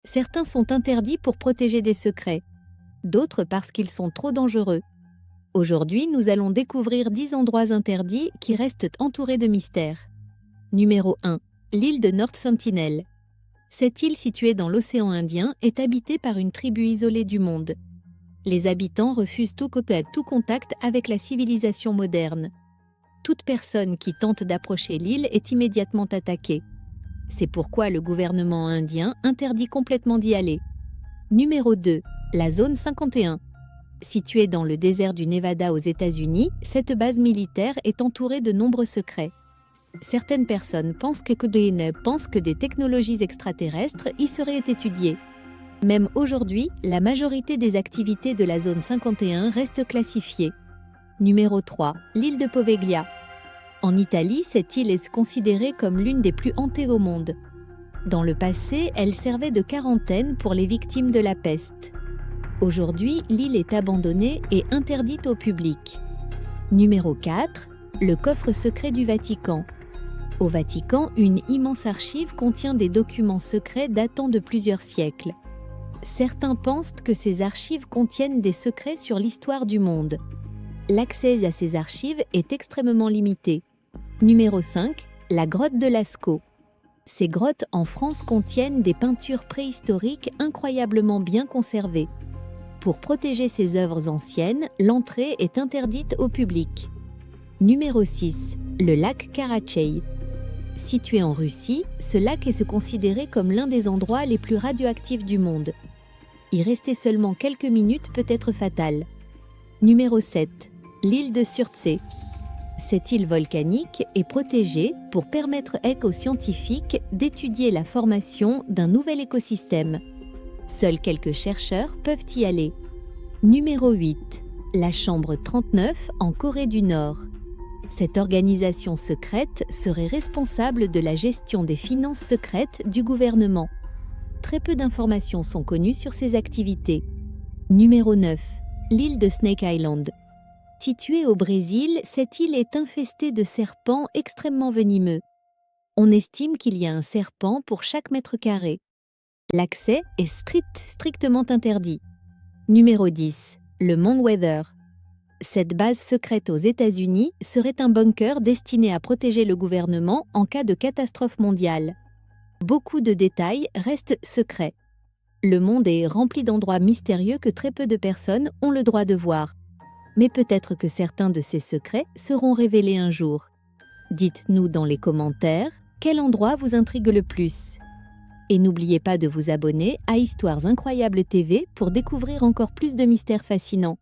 Certains sont interdits pour protéger des secrets, d'autres parce qu'ils sont trop dangereux. Aujourd'hui, nous allons découvrir 10 endroits interdits qui restent entourés de mystères. Numéro 1. L'île de North Sentinel. Cette île située dans l'océan Indien est habitée par une tribu isolée du monde. Les habitants refusent tout contact avec la civilisation moderne. Toute personne qui tente d'approcher l'île est immédiatement attaquée. C'est pourquoi le gouvernement indien interdit complètement d'y aller. Numéro 2. La zone 51. Située dans le désert du Nevada aux États-Unis, cette base militaire est entourée de nombreux secrets. Certaines personnes pensent que des technologies extraterrestres y seraient étudiées. Même aujourd'hui, la majorité des activités de la zone 51 restent classifiées. Numéro 3. L'île de Poveglia. En Italie, cette île est considérée comme l'une des plus hantées au monde. Dans le passé, elle servait de quarantaine pour les victimes de la peste. Aujourd'hui, l'île est abandonnée et interdite au public. Numéro 4. Le coffre secret du Vatican. Au Vatican, une immense archive contient des documents secrets datant de plusieurs siècles. Certains pensent que ces archives contiennent des secrets sur l'histoire du monde. L'accès à ces archives est extrêmement limité. Numéro 5. La grotte de Lascaux. Ces grottes en France contiennent des peintures préhistoriques incroyablement bien conservées. Pour protéger ces œuvres anciennes, l'entrée est interdite au public. Numéro 6. Le lac Karachay. Situé en Russie, ce lac est considéré comme l'un des endroits les plus radioactifs du monde. Y rester seulement quelques minutes peut être fatal. Numéro 7. L'île de Surtsey. Cette île volcanique est protégée pour permettre aux scientifiques d'étudier la formation d'un nouvel écosystème. Seuls quelques chercheurs peuvent y aller. Numéro 8. La Chambre 39 en Corée du Nord. Cette organisation secrète serait responsable de la gestion des finances secrètes du gouvernement. Très peu d'informations sont connues sur ces activités. Numéro 9. L'île de Snake Island. Située au Brésil, cette île est infestée de serpents extrêmement venimeux. On estime qu'il y a un serpent pour chaque mètre carré. L'accès est strictement interdit. Numéro 10. Le Mont Weather. Cette base secrète aux États-Unis serait un bunker destiné à protéger le gouvernement en cas de catastrophe mondiale. Beaucoup de détails restent secrets. Le monde est rempli d'endroits mystérieux que très peu de personnes ont le droit de voir. Mais peut-être que certains de ces secrets seront révélés un jour. Dites-nous dans les commentaires quel endroit vous intrigue le plus. Et n'oubliez pas de vous abonner à Histoires Incroyables TV pour découvrir encore plus de mystères fascinants.